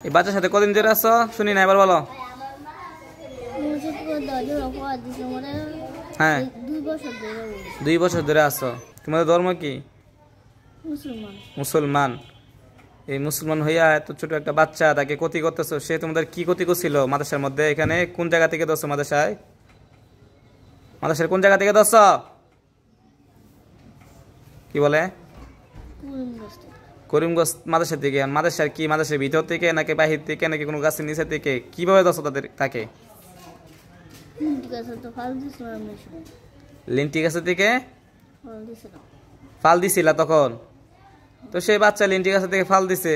এই বাচ্চার সাথে কদিন ধরে আছো শুনি না, এবার বলো। হ্যাঁ, 2 বছর ধরে আছো। তোমাদের ধর্ম কি? মুসলমান। এই মুসলমান হইয়া এত ছোট একটা বাচ্চা, তাকে ক্ষতি করতেছো। সে তোমাদের কি ক্ষতি করছিল মাদ্রাসার মধ্যে? এখানে কোন জায়গা থেকে ধরছো? মাদ্রাসার কোন জায়গা থেকে ধরছো? কি বলে? করিমগঞ্জ মাদ্রাসা থেকে। মাদ্রাসার কি মাদ্রাসার ভিতর থেকে নাকি বাহির থেকে নাকি কোনো গাছের নিচে থেকে? কিভাবে ধরছো তাকে? লিন্টি গাছের থেকে ফাল দিছিলা তখন? তো সেই বাচ্চা লিন্টি গাছের থেকে ফাল দিছে,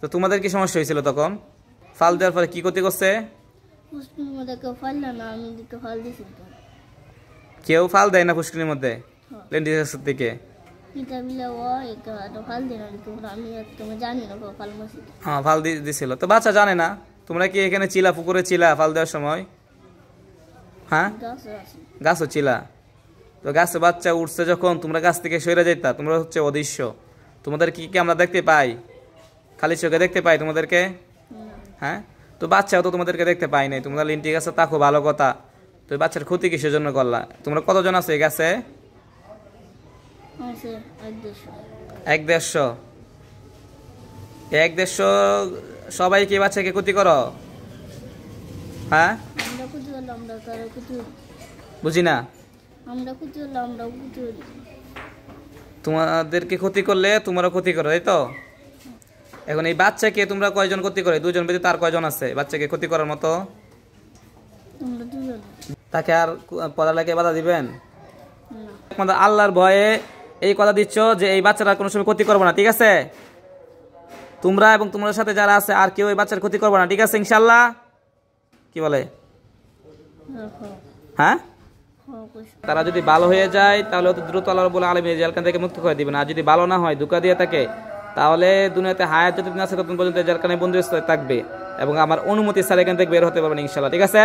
তো তোমাদের কি সমস্যা হয়েছিল তখন? ফাল দেওয়ার পরে কি ক্ষতি করছে? কেউ ফাল দেয় না পুষ্করির মধ্যে লিন্টি গাছের থেকে? হ্যাঁ, ফাল দিছিল তো বাচ্চা জানে না। তোমরা কি এখানে চিলা, পুকুরে চিলা ফাল দেওয়ার সময়? হ্যাঁ, গাছও চিলা। তো গাছে বাচ্চা উঠছে যখন, তোমরা গাছ থেকে সরে যাইতা। তোমরা হচ্ছে অদৃশ্য। তোমাদের কি আমরা দেখতে পাই? খালি চোখে দেখতে পাই তোমাদেরকে? হ্যাঁ, তো বাচ্চাও তো তোমাদেরকে দেখতে পাই নাই। তোমরা লিন্টি গাছে তাকো, ভালো কথা। তো বাচ্চার ক্ষতি কিসের জন্য করলা? তোমরা কতজন আছো এই গাছে? 1-150। 1-150 সবাই কি বাচ্চাকে ক্ষতি করো? হ্যাঁ, বুঝি না। তোমাদেরকে ক্ষতি করলে তোমরা ক্ষতি করো, তাই তো? এখন এই বাচ্চাকে তোমরা কয়জন ক্ষতি করে? 2জন ব্যতীত আর কয়জন আছে বাচ্চাকে ক্ষতি করার মতো? তাকে আর পড়ালেখায় বাধা দিবেন? আল্লাহর ভয়ে এই কথা দিচ্ছ যে এই বাচ্চারা কোনো সময় ক্ষতি করবো না, ঠিক আছে? তোমরা এবং তোমাদের সাথে যারা আছে আর কেউ এই বাচ্চার ক্ষতি করবো না, ঠিক আছে ইনশাল্লাহ? কি বলে? হ্যাঁ, তারা যদি ভালো হয়ে যায় তাহলে অতি দ্রুত আল্লাহ রাব্বুল আলামিন জেলখানা থেকে মুক্ত করে দিবেন। আর যদি ভালো না হয়, ধোঁকা দিয়ে থাকে, তাহলে দুনিয়াতে হায়াত যতদিন আছে ততদিন পর্যন্ত জেলখানায় বন্দী থাকবে এবং আমার অনুমতি ছাড়া এখান থেকে বের হতে পারবেন ইনশাল্লাহ, ঠিক আছে?